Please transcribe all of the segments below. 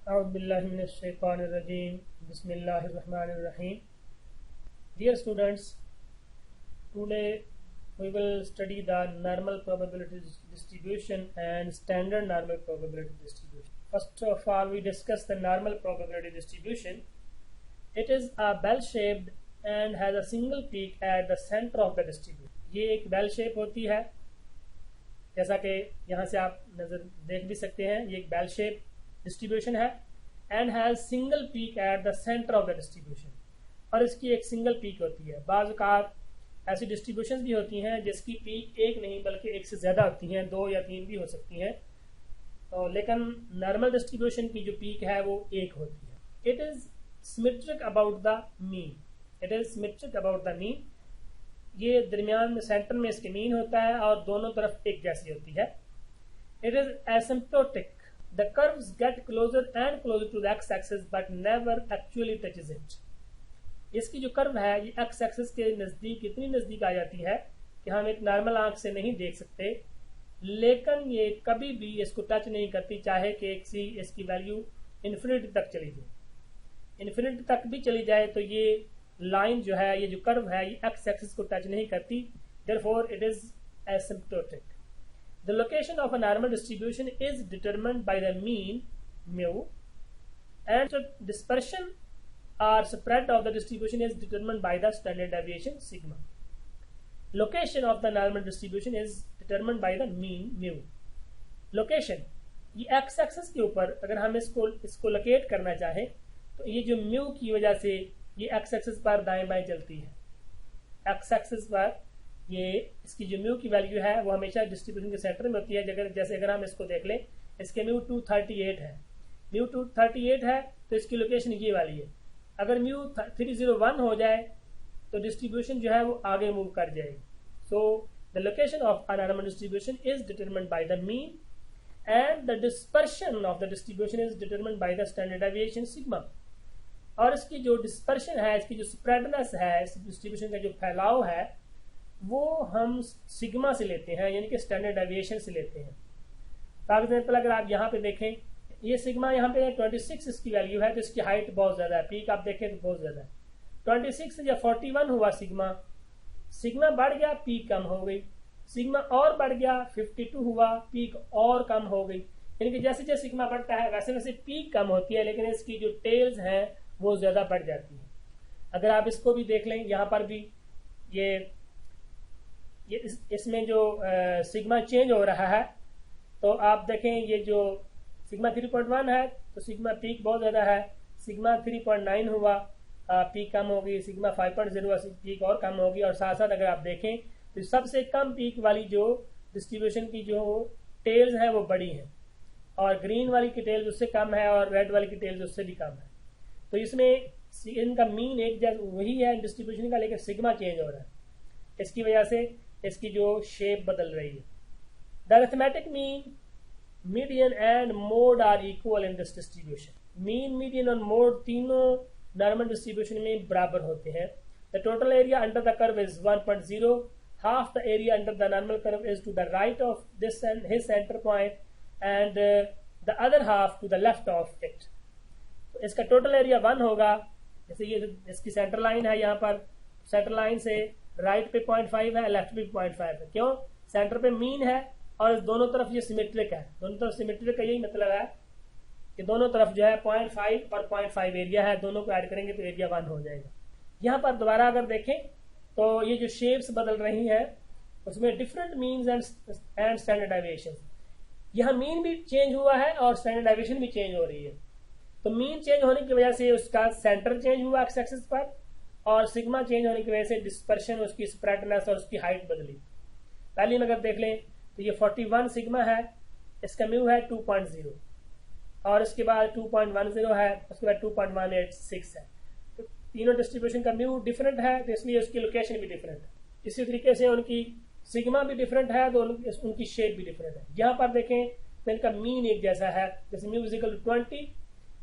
A'udhu-billahi-minash-shaytanir-rajim. Bismillahir-rahmanir-rahim. Dear students, today we will study the normal probability distribution and standard normal probability distribution. First of all, we discuss the normal probability distribution. It is a bell-shaped and has a single peak at the center of the distribution. ये एक bell shape होती है, जैसा कि यहाँ से आप नजर देख भी सकते हैं. ये एक बेल शेप डिस्ट्रीब्यूशन है and has single peak at the centre of the distribution, और इसकी एक सिंगल पीक होती है. बाज़ औक़ात ऐसी डिस्ट्रीब्यूशन भी होती हैं जिसकी पीक एक नहीं बल्कि एक से ज़्यादा होती हैं, 2 या 3 भी हो सकती हैं. तो लेकिन नॉर्मल डिस्ट्रीब्यूशन की जो पीक है वो एक होती है. It is symmetric about the mean. It is symmetric about the mean. ये दरमियान में सेंटर में इसके मीन होता है और दोनों तरफ एक जैसी होती है. It is asymptotic. The curves get closer and closer to the x axis but never actually touches it. इसकी जो कर्व है ये एक्स एक्सिस के नजदीक इतनी नजदीक आ जाती है कि हम एक नॉर्मल आंख से नहीं देख सकते, लेकिन ये कभी भी इसको टच नहीं करती, चाहे कि इसकी वैल्यू इन्फिनिटी तक चली जाए. इन्फिनिटी तक भी चली जाए तो ये लाइन जो है, ये जो कर्व है, ये एक्स एक्सिस को टच नहीं करती. Therefore it is asymptotic. The location of a normal distribution is determined by the mean mu and dispersion or spread of the distribution is determined by the standard deviation sigma. Location of the normal distribution is determined by the mean mu. Location, ये x axis के ऊपर अगर हम इसको locate करना चाहें तो ये जो म्यू की वजह से ये x एक्सिस पर दाएं बाएं चलती है. x एक्सिस पर ये इसकी जो म्यू की वैल्यू है वो हमेशा डिस्ट्रीब्यूशन के सेंटर में होती है. जैसे अगर हम इसको देख लें, इसके म्यू 238 है. म्यू 238 है तो इसकी लोकेशन ये वाली है. अगर म्यू 301 हो जाए तो डिस्ट्रीब्यूशन जो है वो आगे मूव कर जाएगी. So the location of a normal distribution is determined by the mean and the dispersion of the distribution is determined by the standard deviation sigma. और इसकी जो डिस्पर्शन है, इसकी जो स्प्रेडनेस है, इस डिस्ट्रीब्यूशन का जो फैलाव है वो हम सिग्मा से लेते हैं, यानी कि स्टैंडर्ड डेविएशन से लेते हैं. फॉर एग्जाम्पल अगर आप यहाँ पे देखें, ये सिग्मा यहाँ पे 26 इसकी वैल्यू है तो इसकी हाइट बहुत ज्यादा है. पीक आप देखें तो बहुत ज्यादा है. 26 या 41 हुआ सिग्मा बढ़ गया, पीक कम हो गई. सिग्मा और बढ़ गया, 52 हुआ, पीक और कम हो गई. यानी कि जैसे जैसे सिग्मा बढ़ता है वैसे वैसे पीक कम होती है, लेकिन इसकी जो टेल्स हैं वो ज्यादा बढ़ जाती है. अगर आप इसको भी देख लें, यहाँ पर भी इसमें जो सिग्मा चेंज हो रहा है तो आप देखें ये जो सिग्मा 3.1 है तो सिग्मा पीक बहुत ज्यादा है. सिग्मा 3.9 हुआ, पीक कम होगी. सिग्मा 5.0 हुआ, पीक और कम होगी. और साथ साथ अगर आप देखें तो सबसे कम पीक वाली जो डिस्ट्रीब्यूशन की जो टेल्स है वो बड़ी है, और ग्रीन वाली की टेल्स उससे कम है, और रेड वाली की टेल्स उससे भी कम है. तो इसमें इनका मीन एक जैसा वही है डिस्ट्रीब्यूशन का, लेकिन सिग्मा चेंज हो रहा है. इसकी वजह से इसकी जो शेप बदल रही है. The arithmetic mean, median and mode are equal in this distribution. Mean, median और मोड तीनों नॉर्मल डिस्ट्रीब्यूशन में बराबर होते हैं. The total area under the curve is 1.0. Half the area under the normal curve is to the right of this his centre point and the other half to the left of it. तो इसका total area 1 होगा. जैसे ये इसकी centre line है, यहाँ पर centre line से राइट पे 0.5 है, लेफ्ट पे 0.5 है. क्यों? सेंटर पे मीन है और दोनों तरफ ये सिमेट्रिक है. दोनों तरफ सिमेट्रिक का यही मतलब है कि दोनों तरफ जो है 0.5 और 0.5 एरिया है, दोनों को ऐड करेंगे तो एरिया 1 हो जाएगा. यहाँ पर दोबारा अगर देखें तो ये जो शेप्स बदल रही हैं उसमें different means and standard deviation. यहाँ मीन भी चेंज हुआ है और स्टैंडर्ड डेविएशन भी चेंज हो रही है. तो मीन चेंज होने की वजह से उसका सेंटर चेंज हुआ एक्स एक्सिस पर, और सिग्मा चेंज होने की वजह से डिस्पर्शन, उसकी स्प्रेडनेस और उसकी हाइट बदली. पहले में अगर देख लें तो ये 41 सिग्मा है, इसका म्यू है 2.0, और इसके बाद 2.10 है, उसके बाद 2.186 है. तो तीनों डिस्ट्रीब्यूशन का म्यू डिफरेंट है, तो इसलिए उसकी लोकेशन भी डिफरेंट है. इसी तरीके से उनकी सिग्मा भी डिफरेंट है तो उनकी शेप भी डिफरेंट है. यहाँ पर देखें तो इनका मीन एक जैसा है. जैसे म्यू इज इक्वल टू 20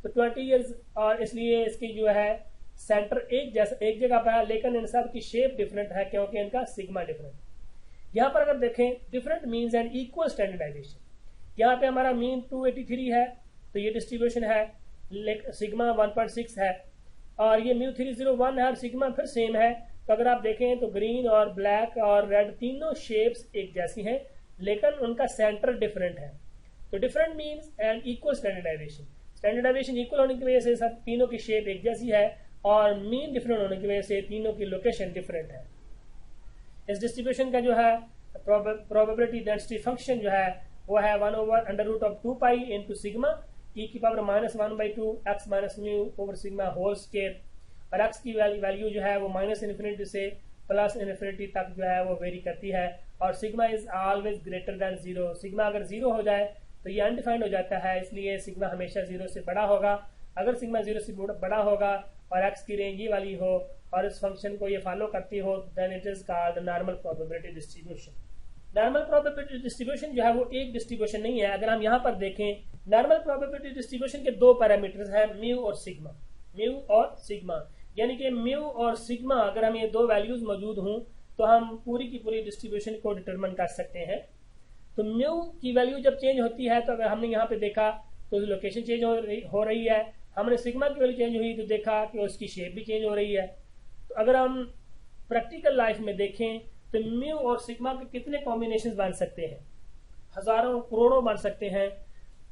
तो 20 ईयर्स, और इसलिए इसकी जो है सेंटर एक जगह पर है, लेकिन इन सब की शेप डिफरेंट है क्योंकि इनका सिग्मा डिफरेंट है. यहाँ पर अगर देखें different means and equal standard deviation. यहाँ पे हमारा मीन 283 है तो ये डिस्ट्रीब्यूशन है. सिग्मा 1.6 है और ये μ301 है और सिग्मा फिर सेम है। तो अगर आप देखें तो ग्रीन और ब्लैक और रेड तीनों शेप्स एक जैसी हैं लेकिन उनका सेंटर डिफरेंट है। तो different means and equal standardization. Standardization equal होने की वजह से सब तीनों की शेप एक जैसी है और मीन डिफरेंट होने की वजह से तीनों की लोकेशन डिफरेंट है। इस डिस्ट्रीब्यूशन का जो है प्रोबेबिलिटी डेंसिटी फंक्शन जो है वो है 1/√2 पाई इंटू सिग्मा e की power -1/2 x minus mu over sigma whole square. और x की वैल्यू जो है वो -इन्फिनिटी से +इन्फिनिटी तक जो है वो वेरी करती है और sigma is always greater than 0। Sigma अगर 0 हो जाए तो ये अनडिफाइंड हो जाता है, इसलिए सिग्मा हमेशा 0 से बड़ा होगा। अगर सिग्मा 0 से बड़ा होगा और x की रेंज ये वाली हो और इस फंक्शन को ये फॉलो करती हो then it is called normal probability distribution. Normal probability distribution जो है वो एक डिस्ट्रीब्यूशन नहीं है। अगर हम यहाँ पर देखें नॉर्मल प्रोबेबिलिटी डिस्ट्रीब्यूशन के दो पैरामीटर्स हैं म्यू और सिग्मा। म्यू और सिग्मा यानी कि म्यू और सिग्मा अगर हम ये दो वैल्यूज मौजूद हों तो हम पूरी की पूरी डिस्ट्रीब्यूशन को डिटरमिन कर सकते हैं। तो म्यू की वैल्यू जब चेंज होती है तो अगर हमने यहाँ पे देखा तो लोकेशन चेंज हो रही है। हमने सिग्मा की वैल्यू चेंज हुई तो देखा कि उसकी शेप भी चेंज हो रही है। तो अगर हम प्रैक्टिकल लाइफ में देखें तो म्यू और सिग्मा के कितने कॉम्बिनेशन बन सकते हैं, हजारों करोड़ों बन सकते हैं।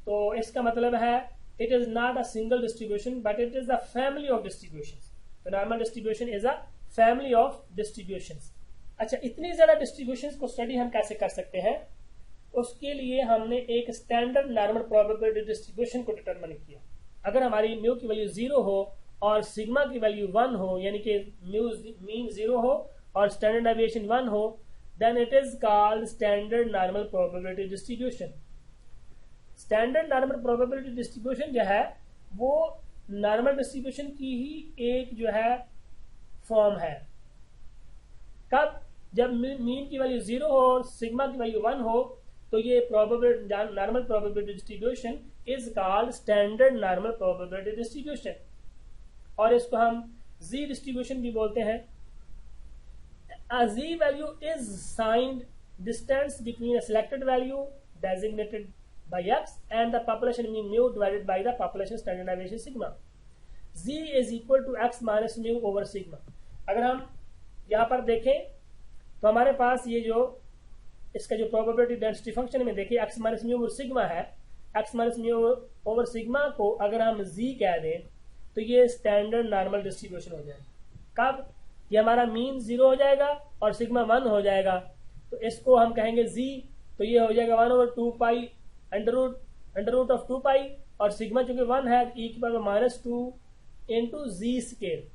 तो इसका मतलब है it is not a single distribution but it is a family of distributions. तो normal distribution is a family of distributions. अच्छा, इतनी ज्यादा डिस्ट्रीब्यूशंस को स्टडी हम कैसे कर सकते हैं, उसके लिए हमने एक स्टैंडर्ड नॉर्मल प्रोबेबिलिटी डिस्ट्रीब्यूशन को डिटरमिन किया। अगर हमारी म्यू की वैल्यू 0 हो और सिग्मा की वैल्यू 1 हो यानी कि म्यू मीन 0 हो और स्टैंडर्ड डेविएशन 1 हो then it is called standard normal probability distribution. Standard normal probability distribution जो है वो नॉर्मल डिस्ट्रीब्यूशन की ही एक जो है फॉर्म है। कब? जब मीन की वैल्यू 0 हो और सिग्मा की वैल्यू 1 हो तो ये normal probability distribution is called standard normal probability distribution और इसको हम जी डिस्ट्रीब्यूशन भी बोलते हैं। A z value is signed distance between a selected value designated by x and the population mean mu divided by the population standard deviation sigma. Z is equal to x minus mu over sigma. अगर हम यहाँ पर देखें तो हमारे पास ये जो इसका जो प्रोबेबिलिटी डेंसिटी फंक्शन में देखिए x minus mu over sigma है। x minus mu over sigma को अगर हम z कह दें तो ये स्टैंडर्ड नॉर्मल डिस्ट्रीब्यूशन हो जाएगा। कब? ये हमारा मीन 0 हो जाएगा और सिग्मा 1 हो जाएगा तो इसको हम कहेंगे z। तो ये हो जाएगा 1/2 पाई अंडर रूट ऑफ 2 पाई और सिग्मा चूंकि 1 है e की पावर -2 इंटू जी स्केयर।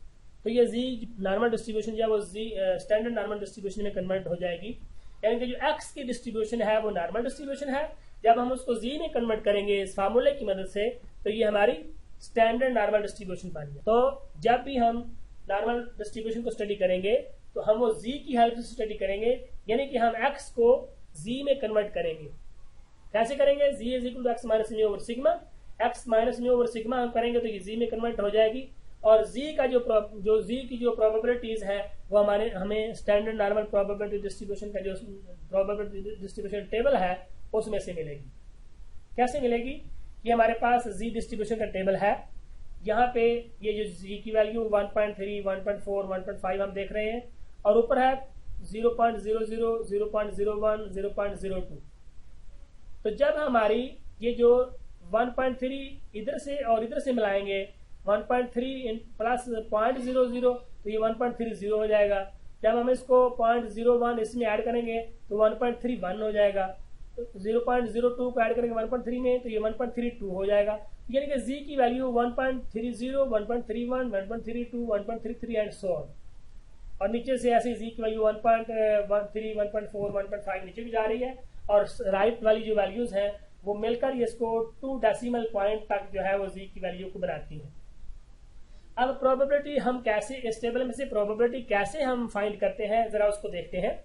तो ये z नॉर्मल डिस्ट्रीब्यूशन जो है वो स्टैंडर्ड नॉर्मल डिस्ट्रीब्यूशन में कन्वर्ट हो जाएगी। यानी कि जो x की डिस्ट्रीब्यूशन है वो नॉर्मल डिस्ट्रीब्यूशन है। जब हम उसको z में कन्वर्ट करेंगे इस फार्मूले की मदद से तो ये हमारी स्टैंडर्ड नॉर्मल डिस्ट्रीब्यूशन बन जाए। तो जब भी हम नॉर्मल डिस्ट्रीब्यूशन को स्टडी करेंगे तो हम वो z की हेल्प से स्टडी करेंगे यानी कि हम x को z में कन्वर्ट करेंगे। कैसे करेंगे? z is equal to x minus mu over sigma. x minus mu over sigma हम करेंगे तो ये z में कन्वर्ट हो जाएगी और z का जो z की जो प्रोबेबिलिटीज है वो हमें स्टैंडर्ड नॉर्मल प्रोबेबिलिटी डिस्ट्रीब्यूशन का जो प्रोबेबिलिटी डिस्ट्रीब्यूशन टेबल है उसमें से मिलेगी। कैसे मिलेगी? ये हमारे पास z डिस्ट्रीब्यूशन का टेबल है। यहाँ पे ये जो z की वैल्यू 1.3, 1.4, 1.5 हम देख रहे हैं और ऊपर है 0.00, 0.01, 0.02। तो जब हमारी ये जो 1.3 इधर से और इधर से मिलाएंगे 1.3 प्लस 0.00 तो ये 1.30 हो जाएगा। जब हम इसको 0.01 इसमें ऐड करेंगे तो 1.31 हो जाएगा। तो 0.02 को ऐड करेंगे 1.3 में तो ये 1.32 हो जाएगा। यानी कि z की वैल्यू 1.30, 1.31, 1.32, 1.33 एंड सो ऑन। और नीचे से ऐसे z की वैल्यू 1.13, 1.4, 1.5 नीचे भी जा रही है और राइट वाली जो वैल्यूज हैं वो मिलकर इसको 2 डेसिमल पॉइंट तक जो है वो z की वैल्यू को बनाती है। अब प्रोबेबिलिटी हम कैसे, इस टेबल में से प्रोबेबिलिटी कैसे हम फाइंड करते हैं जरा उसको देखते हैं।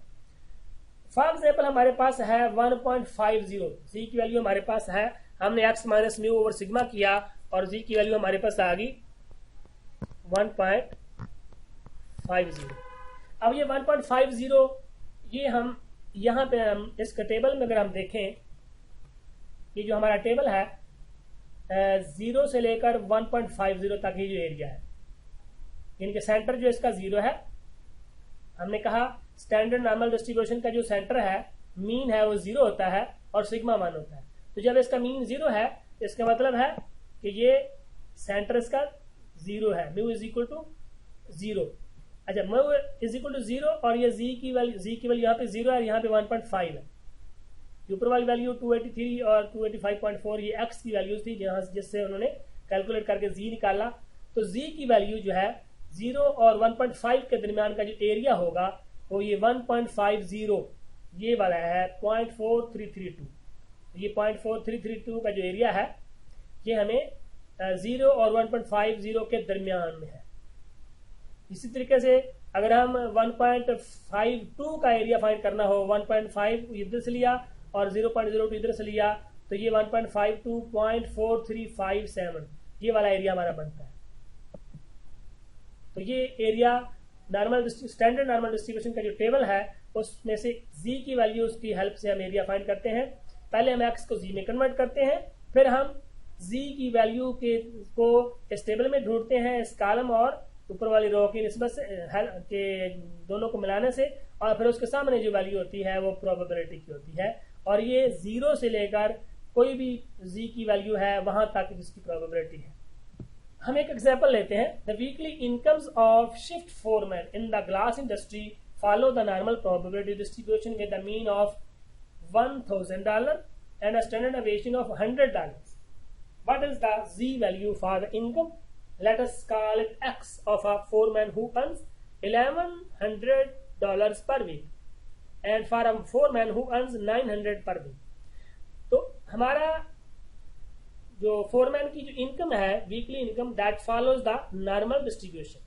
फॉर एग्जाम्पल हमारे पास है 1.50, z की वैल्यू हमारे पास है, हमने x minus mu over sigma किया और z की वैल्यू हमारे पास आ गई 1.50। अब ये 1.50 ये हम यहाँ पे हम इसका टेबल में अगर हम देखें, ये जो हमारा टेबल है 0 से लेकर 1.50 तक ही जो एरिया है, इनके सेंटर जो इसका 0 है। हमने कहा स्टैंडर्ड नॉर्मल डिस्ट्रीब्यूशन का जो सेंटर है, मीन है, वो 0 होता है और सिग्मा 1 होता है। तो जब इसका मीन 0 है, इसका मतलब है कि ये सेंटर इसका 0 है, म्यू इज इक्वल टू 0। अच्छा, म्यू इज इक्वल टू 0 और ये जी की वैल्यू यहाँ पे 0 है, यहाँ पे 1.5 है। ऊपर वाली वैल्यू 283 और 285.4 ये एक्स की वैल्यूज थी, जहां जिससे उन्होंने कैलकुलेट करके जी निकाला। तो जी की वैल्यू जो है 0 और 1.5 के दरमियान का जो एरिया होगा वो ये 1.50 ये वाला है 0.4332। ये 0.4332 का जो एरिया है ये हमें 0 और 1.50 के दरमियान में है। इसी तरीके से अगर हम 1.52 का एरिया फाइंड करना हो, 1.5 इधर से लिया और 0.02 इधर से लिया, तो ये 1.52 0.4357 ये वाला एरिया हमारा बनता है। तो ये area normal standard normal distribution का जो टेबल है उसमें से जी की वैल्यू की हेल्प से हम एरिया फाइंड करते हैं। पहले हम एक्स को जी में कन्वर्ट करते हैं, फिर हम जी की वैल्यू को इस टेबल में ढूंढते हैं, इस कॉलम और ऊपर वाली रो की निस्बत से के दोनों को मिलाने से, और फिर उसके सामने जो वैल्यू होती है वो प्रोबेबिलिटी की होती है। और ये 0 से लेकर कोई भी जी की वैल्यू है वहां तक जिसकी प्रोबेबिलिटी है। हम एक एग्जांपल लेते हैं। The weekly incomes of shift foreman in the glass industry follow the normal probability distribution with the mean of $1,000 and a standard deviation of $100. What is the Z value for the income? Let us call it X of a foreman who earns $1,100 per week, and for a foreman who earns $900 per week. तो हमारा जो foreman की जो income है, weekly income, that follows the normal distribution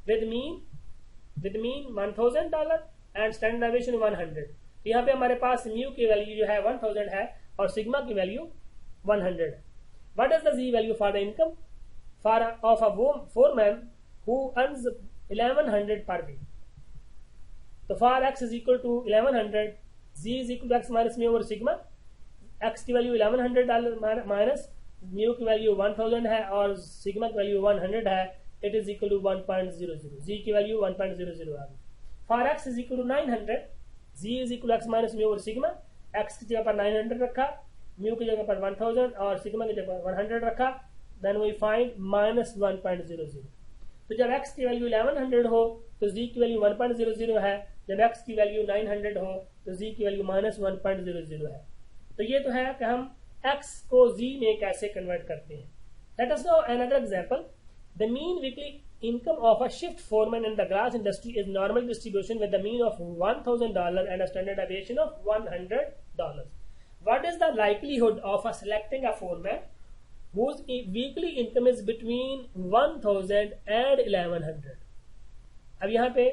with mean $1,000 and standard deviation 100। यहाँ पे हमारे पास mu की वैल्यू जो है 1000 है और सिग्मा की वैल्यू 100 है। What is the z value for the income for of a foreman who earns 1100 per week? तो for x is equal to 1100, z is equal to x minus mu और sigma. X की वैल्यू $1100 minus mu की वैल्यू 1000 है और sigma की value 100 है। It is equal to 1.00, z की वैल्यू 1.00 आ गई। For x is equal to 900, ji is equal x minus mu और सिग्मा। एक्स की जगह पर 900 रखा, म्यू की जगह पर 1000 और सिग्मा की जगह पर 100 रखा। Then we find minus 1.00। तो जब एक्स की वैल्यू 1100 हो तो जी की वैल्यू 1.00 है, जब एक्स की वैल्यू 900 हो तो जी की वैल्यू माइनस 1.00 है। तो ये तो है कि हम एक्स को जी में कैसे कन्वर्ट करते हैं। Let us know another example. The mean weekly income of a shift foreman in the glass industry is normal distribution with the mean of $1,000 and a standard deviation of $100. What is the likelihood of selecting a foreman whose weekly income is between 1000 and 1100? अब यहाँ पे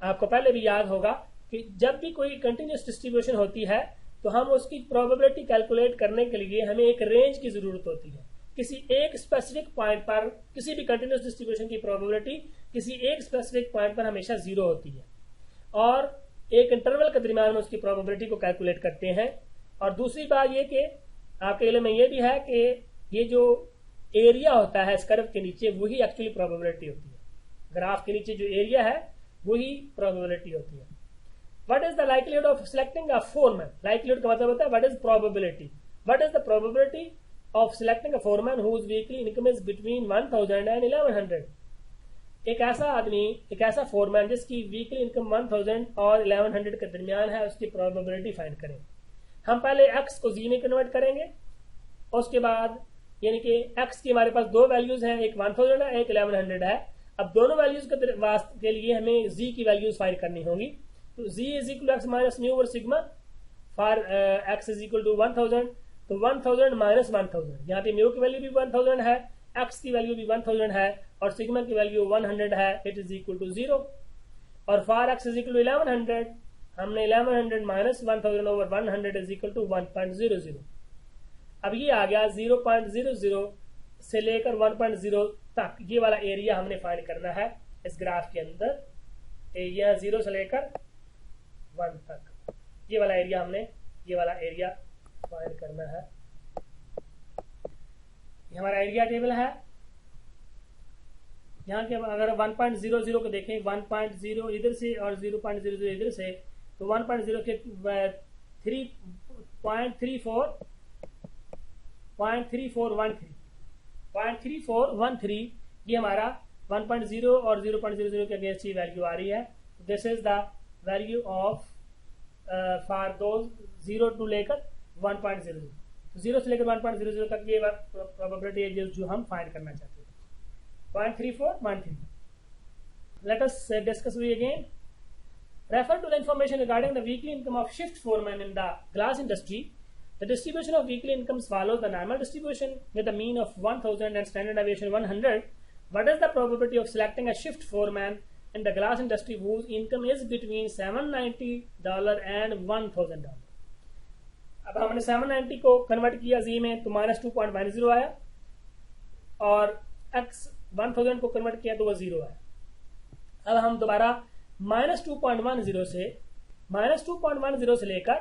आपको पहले भी याद होगा कि जब भी कोई कंटिन्यूस डिस्ट्रीब्यूशन होती है तो हम उसकी प्रोबेबिलिटी कैलकुलेट करने के लिए हमें एक रेंज की जरूरत होती है। किसी एक स्पेसिफिक पॉइंट पर किसी भी कंटिन्यूस डिस्ट्रीब्यूशन की प्रोबेबिलिटी किसी एक स्पेसिफिक पॉइंट पर हमेशा 0 होती है, और एक इंटरवल के दरमियान में उसकी प्रोबेबिलिटी को कैलकुलेट करते हैं। और दूसरी बात ये कि आपके इल्म में ये भी है कि ये जो एरिया होता है इस कर्व के नीचे वही एक्चुअली प्रोबेबिलिटी होती है। ग्राफ के नीचे जो एरिया है वही प्रोबेबिलिटी होती है। What is the likelihood of selecting a foreman? Likelihood का मतलब होता है what is probability. What is the probability of selecting a foreman whose weekly income is between 1000 and 1100? एक ऐसा आदमी, एक ऐसा फोरमैन जिसकी वीकली इनकम 1000 और 1100 के दरमियान है, उसकी प्रोबेबिलिटी फाइंड करें। हम पहले x को z में कन्वर्ट करेंगे, उसके बाद यानी कि x की हमारे पास दो वैल्यूज हैं, एक 1000 है, एक 1100 है। अब दोनों वैल्यूज के लिए हमें z की वैल्यूज फाइंड करनी होगी। तो z is equal to x minus mu और sigma for x is equal to 1000। तो 1000 माइनस 1000, यहाँ पे म्यू की वैल्यू भी 1000 है, एक्स की वैल्यू भी 1000 है और सिग्मा की वैल्यू 100 है। It is equal to 0। और for x is equal to 1100, हमने 1100 minus 1000 over 100 is equal to 1.00। अब ये आ गया 0.00 से लेकर 1.0 तक, ये वाला एरिया हमने फाइंड करना है इस ग्राफ के अंदर। यह 0 से लेकर 1 तक ये वाला एरिया हमने फाइंड करना है। ये हमारा एरिया टेबल है। यहाँ के अगर 1.00 को देखें, 1.0 इधर से और 0.00 इधर से, तो 1.0 के 0.3413 ये हमारा 1.0 और 0.00 के अगेंस्ट ही वैल्यू आ रही है। This is the value of for those 0 to लेकर 1.00, तो 0 से लेकर 1.00 तक ये प्रोबेबिलिटी है जो हम फाइंड करना चाहते हैं। 0.3413. Let us discuss we again. Refer to the information regarding the weekly income of shift foreman in the glass industry. The distribution of weekly incomes follows the normal distribution with a mean of 1000 and standard deviation 100. What is the probability of selecting a shift foreman in the glass industry whose income is between $790 and $1000? अब हमने 790 को convert किया Z में तो -2.10 आया, और x 1000 को convert किया तो वो 0 आया। अब हम दोबारा -2.10 से लेकर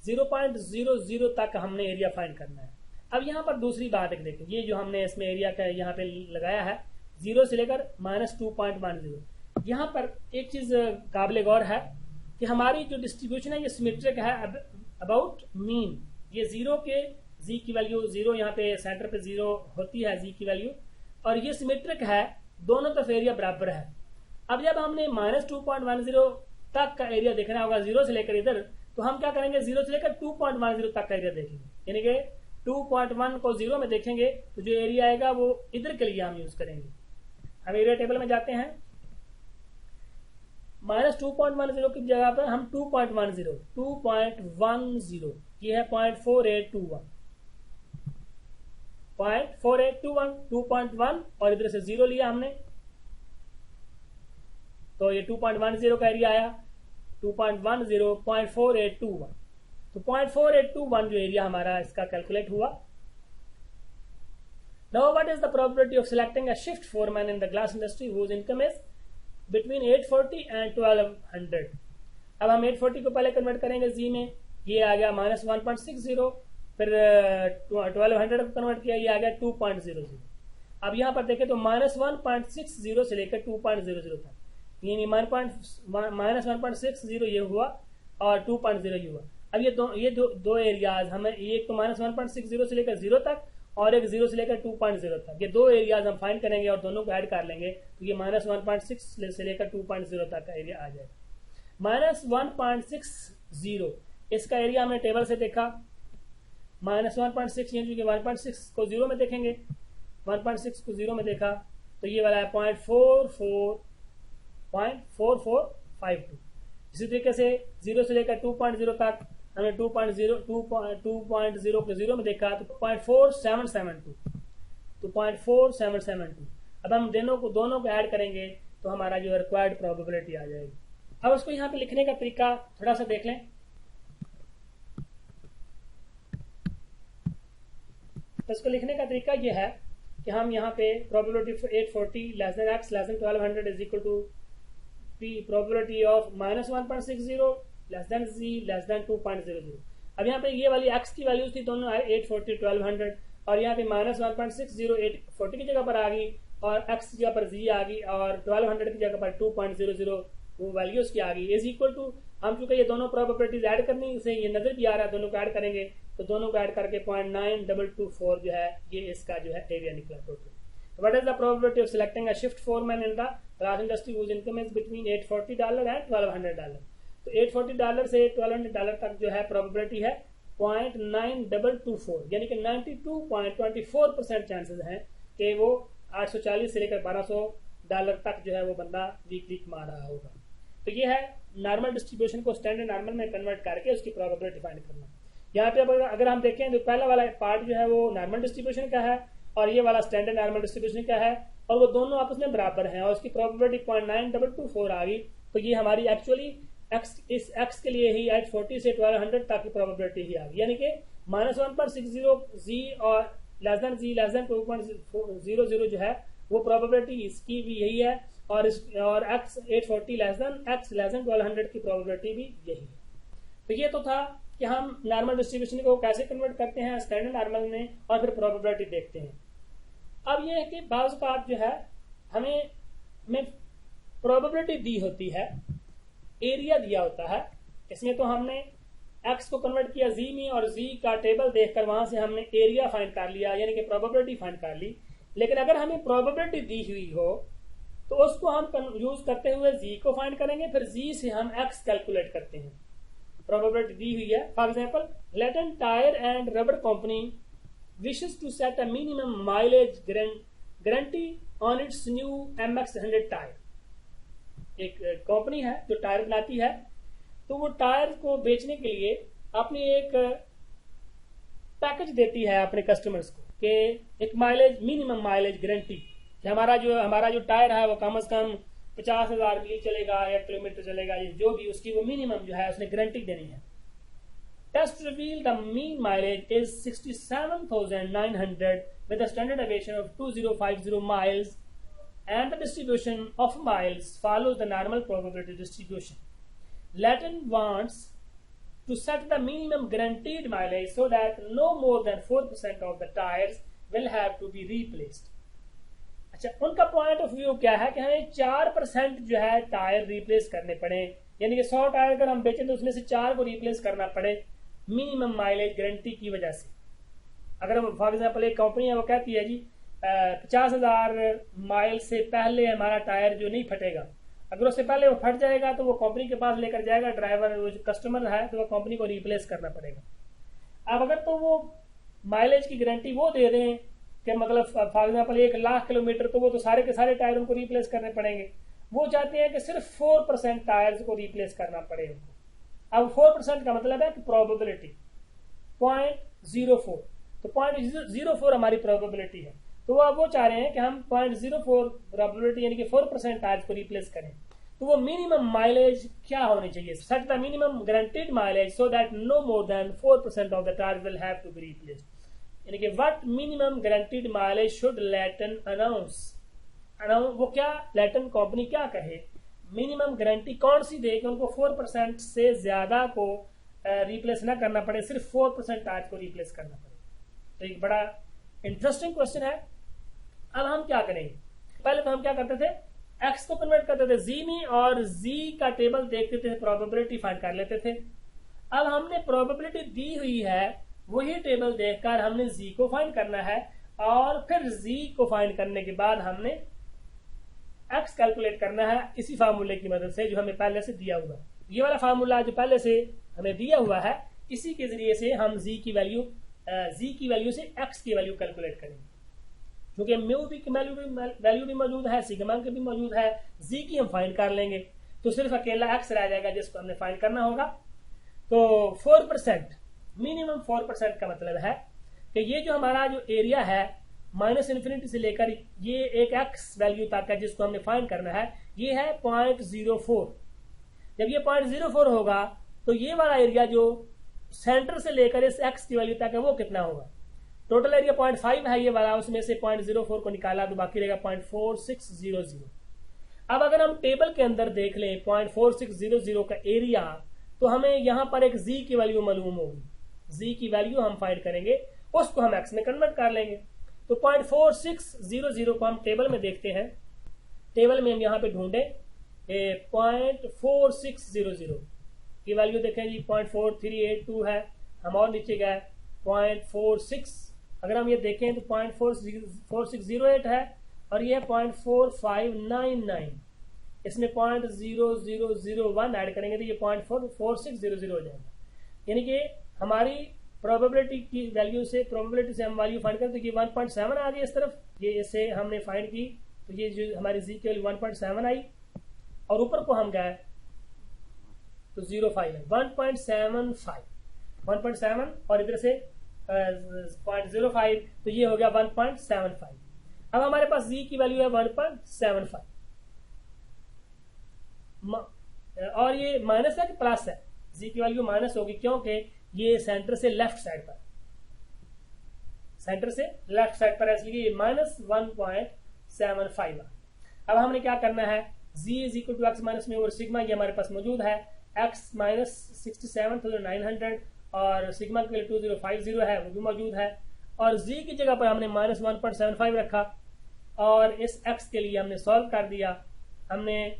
0.00 तक हमने एरिया फाइंड करना है। अब यहाँ पर दूसरी बात एक देखें, ये जो हमने इसमें एरिया का यहाँ पे लगाया है 0 से लेकर -2.10, यहाँ पर एक चीज काबिल गौर है कि हमारी जो डिस्ट्रीब्यूशन है ये सिमेट्रिक है अबाउट मीन। ये 0 के z की वैल्यू 0, यहाँ पे सेंटर पे 0 होती है z की वैल्यू, और ये सिमेट्रिक है, दोनों तरफ एरिया बराबर है। अब जब हमने -2.10 तक का एरिया देखना होगा 0 से लेकर इधर, तो हम क्या करेंगे 0 से लेकर 2.10 तक का एरिया देखेंगे, यानी कि 2.1 को 0 में देखेंगे तो जो एरिया आएगा वो इधर के लिए हम यूज करेंगे। हम एरिया टेबल में जाते हैं, -2.10 की जगह पर हम 2.10 ये है 0.4821 2.1 और इधर से 0 लिया हमने, तो ये 2.10 का एरिया आया 2.10.4821, तो 0.4821 जो एरिया हमारा इसका कैलकुलेट हुआ। Now what is the probability of selecting a shift foreman in the glass industry whose income is between 840 and 1200? अब हम 840 को पहले कन्वर्ट करेंगे Z में, ये आ गया -1.60, फिर 1200 को कन्वर्ट किया, ये आ गया 2.00। अब यहाँ पर देखें तो -1.60 से लेकर 2.00 तक, यानी -1.60 ये हुआ और 2.0 ये हुआ। अब ये दो एरियाज हमें, एक तो -1.60 से लेकर 0 तक और एक 0 से लेकर 2.0 तक, ये दो एरियाज हम फाइंड करेंगे और दोनों को ऐड कर लेंगे तो ये -1.6 से लेकर 2.0 तक का एरिया आ जाएगा। -1.60 इसका एरिया हमने टेबल से देखा, -1.6 यानी कि 1.6 को 0 में देखेंगे, 1.6 को 0 में देखा तो ये वाला है 0.4452। इसी तरीके से 0 से लेकर 2.0 तक हमने 2.0 को 0 में देखा तो 2.4772। अब हम दोनों को ऐड करेंगे तो हमारा जो रिक्वायर्ड प्रोबेबिलिटी आ जाएगी। अब उसको यहाँ पे लिखने का तरीका थोड़ा सा देख लें। तो इसको लिखने का तरीका ये है कि हम यहाँ पे probability 840 less than x less than 1200 is equal to probability of -1.60 less than z less than 2.00। अब यहाँ पे ये वाली x की वैल्यूज थी दोनों 840 1200, और यहाँ पे -1.60 840 की जगह पर आ गई और x की जगह पर z आ गई और 1200 की जगह पर 2.00 वो वैल्यूज की आ गई इज इक्वल टू, हम चूंकि ये दोनों प्रोबेबिलिटीज ऐड करनी से ये नजर भी आ रहा है, दोनों को ऐड करेंगे तो दोनों को ऐड करके 0.9224 जो है ये इसका जो है एरिया निकला टोटल। तो what is the probability of selecting a shift foreman in the glass industry whose income is between $840 and $1200? तो $840 से $1200 तक जो है प्रोबेबिलिटी है 0.9224, यानी कि 92.24% चांसेस हैं कि वो 840 से लेकर $1200 तक जो है वो बंदा वीकली कमा रहा होगा। तो ये है नॉर्मल डिस्ट्रीब्यूशन को स्टैंडर्ड नॉर्मल में कन्वर्ट करके उसकी प्रोबेबिलिटी फाइंड करना। यहाँ पे अगर हम देखें तो पहला वाला पार्ट जो है वो नॉर्मल डिस्ट्रीब्यूशन का है और ये वाला स्टैंडर्ड नॉर्मल डिस्ट्रीब्यूशन का है, और वो दोनों आपस में बराबर हैं और उसकी प्रोबेबिलिटी 0.9224 आ गई। तो ये हमारी एक्चुअली इस x के लिए ही 840 से 1200 तक की प्रोबेबिलिटी ही आ गई, यानी कि -1.60 z और लेस देन 2.00 जो है वो प्रोबेबिलिटी इसकी भी यही है, और x 840 लेस देन 1200 की प्रोबेबिलिटी भी यही है। तो ये तो था कि हम नॉर्मल डिस्ट्रीब्यूशन को कैसे कन्वर्ट करते हैं स्टैंडर्ड नॉर्मल में और फिर प्रोबेबिलिटी देखते हैं। अब ये है कि बाज़ औक़ात जो है हमें प्रोबेबिलिटी दी होती है, एरिया दिया होता है, इसमें तो हमने एक्स को कन्वर्ट किया जी में और जी का टेबल देखकर वहां से हमने एरिया फाइंड कर लिया, यानी कि प्रोबेबिलिटी फाइंड कर ली। लेकिन अगर हमें प्रोबेबिलिटी दी हुई हो तो उसको हम यूज करते हुए जी को फाइंड करेंगे, फिर जी से हम एक्स कैलकुलेट करते हैं। प्रोबेबिलिटी दी हुई है, for example Layton tyre and rubber company wishes to set a minimum mileage guarantee on its new MX100 tyre. एक कंपनी है जो टायर बनाती है, तो वो टायर को बेचने के लिए अपनी एक पैकेज देती है अपने कस्टमर्स को कि एक माइलेज, मिनिमम माइलेज गारंटी, कि हमारा जो टायर है वो कम से कम 50,000 मील चलेगा या किलोमीटर चलेगा, ये जो भी उसकी वो मिनिमम जो है उसने गारंटी देनी है। Test reveal the mean mileage is 67,900 with a standard deviation of 2050 miles and the distribution of miles follows the normal probability distribution. Latin wants to set the minimum guaranteed mileage so that no more than 4% of the tires will have to be replaced. अच्छा, उनका point of view क्या है कि हमें 4% जो है tyre replace करने पड़े, यानी कि 100 टायर अगर हम बेचें तो उसमें से 4 को रिप्लेस करना पड़े मिनिमम माइलेज गारंटी की वजह से। अगर फॉर एग्जाम्पल एक कंपनी है वो कहती है जी 50,000 माइल से पहले हमारा टायर जो नहीं फटेगा, अगर उससे पहले वो फट जाएगा तो वो कंपनी के पास लेकर जाएगा ड्राइवर, वो जो कस्टमर है, तो वो कंपनी को रिप्लेस करना पड़ेगा। अब अगर तो वो माइलेज की गारंटी वो दे दें कि मतलब फॉर एग्जाम्पल 1,00,000 किलोमीटर, तो वो तो सारे के सारे टायर उनको रिप्लेस करने पड़ेंगे। वो चाहते हैं कि सिर्फ 4% टायर्स को रिप्लेस करना पड़े उनको। अब 4% का मतलब है कि प्रोबेबिलिटी 0.04, तो 0.04 हमारी प्रोबेबिलिटी है, तो अब वो चाह रहे हैं कि हम 0.04 प्रोबेबिलिटी यानी कि 4% टायर्स को रिप्लेस करें। तो वो मिनिमम माइलेज क्या होनी चाहिए? Set the minimum guaranteed mileage so that no more than 4% of the tyres will have to be replaced, यानी कि what minimum guaranteed mileage should Layton announce. वो क्या लैटन कंपनी क्या कहे, मिनिमम गारंटी कौन सी दे कि उनको 4% से ज्यादा को रिप्लेस ना करना पड़े, सिर्फ 4% टायर को रिप्लेस करना पड़े। तो एक बड़ा इंटरेस्टिंग क्वेश्चन है। अब हम क्या करेंगे, पहले तो हम क्या करते थे, एक्स को कन्वर्ट करते थे जी में और जी का टेबल देखते थे, प्रोबेबिलिटी फाइंड कर लेते थे। अब हमने प्रोबेबिलिटी दी हुई है, वही टेबल देखकर हमने जी को फाइंड करना है और फिर जी को फाइंड करने के बाद हमने एक्स कैलकुलेट करना है इसी फार्मूले की मदद से जो हमें पहले से दिया हुआ है। ये वाला फार्मूला जो पहले से हमें दिया हुआ है, इसी के जरिए से हम जी की वैल्यू से एक्स की वैल्यू कैलकुलेट करेंगे, क्योंकि म्यू की वैल्यू भी मौजूद है, सिग्मा की भी मौजूद है, जी की हम फाइंड कर लेंगे तो सिर्फ अकेला एक्स रह जाएगा जिसको हमने फाइंड करना होगा। तो 4%, मिनिमम 4% का मतलब है कि ये जो हमारा जो एरिया है -इन्फिनिटी से लेकर ये एक एक्स वैल्यू तक है जिसको हमने फाइंड करना है, ये है 0.04। जब ये 0.04 होगा तो ये वाला एरिया जो सेंटर से लेकर इस एक्स की वैल्यू तक है वो कितना होगा? टोटल एरिया 0.5 है ये वाला, उसमें से 0.04 को निकाला तो बाकी रहेगा 0.4600। अब अगर हम टेबल के अंदर देख लें 0.4600 का एरिया, तो हमें यहां पर एक जी की वैल्यू मालूम होगी, जी की वैल्यू हम फाइंड करेंगे, उसको हम एक्स में कन्वर्ट कर लेंगे। तो 0.4600 को हम टेबल में देखते हैं, टेबल में हम यहाँ पे ढूंढे 0.4600 की वैल्यू देखें जी 0.4382 है, हम और नीचे गए 0.46, अगर हम ये देखें तो 0.4608 है और ये 0.4599, इसमें 0.0001 ऐड करेंगे तो ये 0.4600 हो जाएगा। यानी कि हमारी प्रोबेबिलिटी की वैल्यू से हम वैल्यू फाइंड करते तो ये 1.7 आ गई इस तरफ, ये इसे हमने फाइंड की तो ये जो हमारी जी की वैल्यू 1.7 आई और ऊपर को हम गए तो 0.5 है, 1.7 और इधर से 0.05 तो ये हो गया 1.75। अब हमारे पास जी की वैल्यू है 1.75 और ये माइनस है कि प्लस है, जी की वैल्यू माइनस होगी क्योंकि ये सेंटर से लेफ्ट साइड पर है, इसलिए -1.75। अब हमने क्या करना है, z is equal to x minus में और सिग्मा ये हमारे पास मौजूद है, x -67,900 और सिग्मा के लिए 2050 है वो भी मौजूद है और z की जगह पर हमने -1.75 रखा और इस x के लिए हमने सॉल्व कर दिया। हमने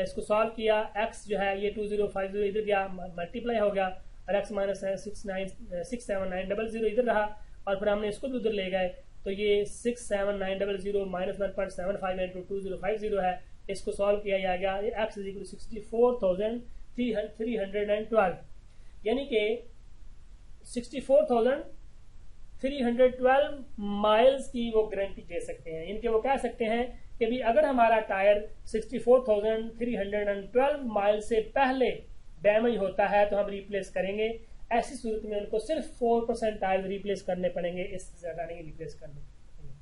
इसको सॉल्व किया, x जो है ये 2050 इधर गया, मल्टीप्लाई हो गया और x -67900 इधर रहा और फिर हमने इसको भी उधर ले गए तो ये 67900 -1.75 इंटू 2050 है। इसको सॉल्व किया जाएगा, ये x इज इक्वल टू 64,312 यानी कि 64,312 माइल्स की वो गारंटी दे सकते हैं। इनके वो कह सकते हैं कि भी अगर हमारा टायर 64,312 माइल से पहले डैमेज होता है तो हम रिप्लेस करेंगे। ऐसी सूरत में उनको सिर्फ 4% टायर रिप्लेस करने पड़ेंगे, इससे ज्यादा नहीं रिप्लेस करने पड़ेंगे।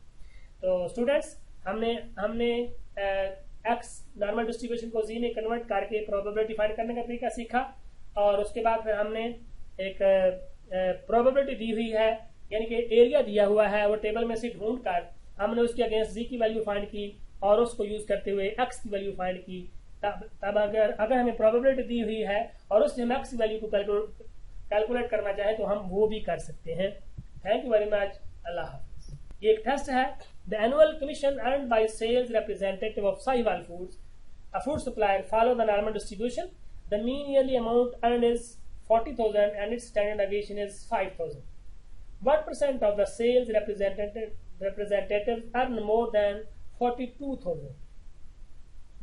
तो स्टूडेंट्स हमने एक्स नॉर्मल डिस्ट्रीब्यूशन को जी में कन्वर्ट करके प्रोबेबिलिटी फाइंड करने का तरीका सीखा और उसके बाद फिर हमने एक प्रोबेबिलिटी दी हुई है यानी कि एरिया दिया हुआ है, वो टेबल में से ढूंढ कर हमने उसके अगेंस्ट जी की वैल्यू फाइंड की और उसको यूज करते हुए एक्स की वैल्यू फाइंड की। तब अगर हमें प्रोबेबिलिटी दी हुई है और उससे हम एक्स की वैल्यू को कैलकुलेट करना चाहें तो हम वो भी कर सकते हैं। थैंक यू वेरी मच, अल्लाह हाफिज। ये एक टेस्ट है। The annual commission earned by sales representative of Sahiwal foods, a food supplier, follow the normal distribution. The mean yearly amount earned is 40,000 and its standard deviation is 5,000. What percent of the sales representatives earn more than 42,000?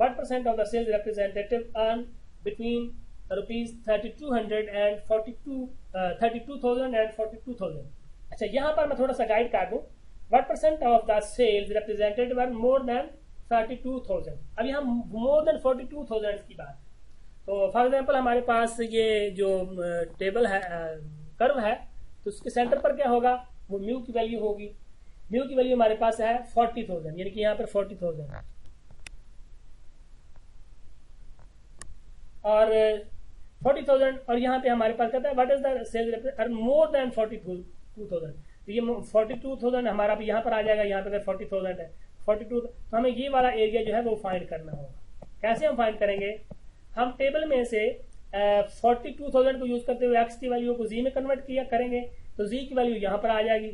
What percent of the sales representatives earn between rupees 3,200 and 32,000 and 42,000? अच्छा, यहाँ पर मैं थोड़ा सा guide कर दूं। What percent of the sales representative earn more than 32,000? अब यहाँ more than 42,000 की बात। तो फॉर एग्जाम्पल हमारे पास ये जो टेबल है, कर्व है, तो उसके सेंटर पर क्या होगा, वो म्यू की वैल्यू होगी। म्यू की वैल्यू हमारे पास है 40,000 यानी कि यहाँ पर 40,000 है और 40,000 और यहाँ पे हमारे पास कहता है what is the sales earn more than 42,000। तो ये 42,000 हमारा भी यहाँ पर आ जाएगा। यहाँ पे अगर 40,000 है 42 तो हमें ये वाला एरिया जो है वो फाइंड करना होगा। कैसे हम फाइंड करेंगे, हम टेबल में से 42,000 को यूज करते हुए एक्स की वैल्यू को जी में कन्वर्ट किया करेंगे तो जी की वैल्यू यहाँ पर आ जाएगी।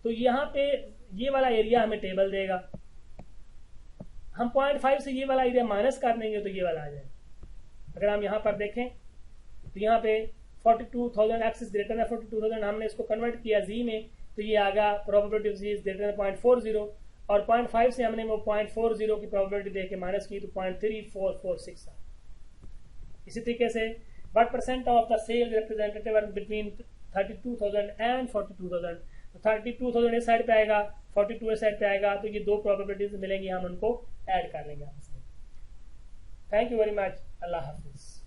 तो यहाँ पे ये वाला एरिया हमें टेबल देगा। हम 0.5 से ये वाला एरिया माइनस कर देंगे तो ये वाला आ जाएगा। अगर हम यहाँ पर देखें तो यहाँ पे 42,000 एक्स इज ग्रेटर देन 42,000, हमने इसको कन्वर्ट किया जी में तो ये आ गया probability of G is greater than 0.40 और 0.5 से हमने वो 0.40 की प्रोबेबिलिटी दे के माइनस की तो 0.3446 आ। इसी तरीके से what percent of the sale representative are between 32,000 and 42,000। तो 32,000 इस साइड पे आएगा, 42 इस साइड पे आएगा, तो ये दो प्रोबेबिलिटीज मिलेंगी, हम उनको ऐड कर लेंगे आपस में। थैंक यू वेरी मच, अल्लाह हाफिज।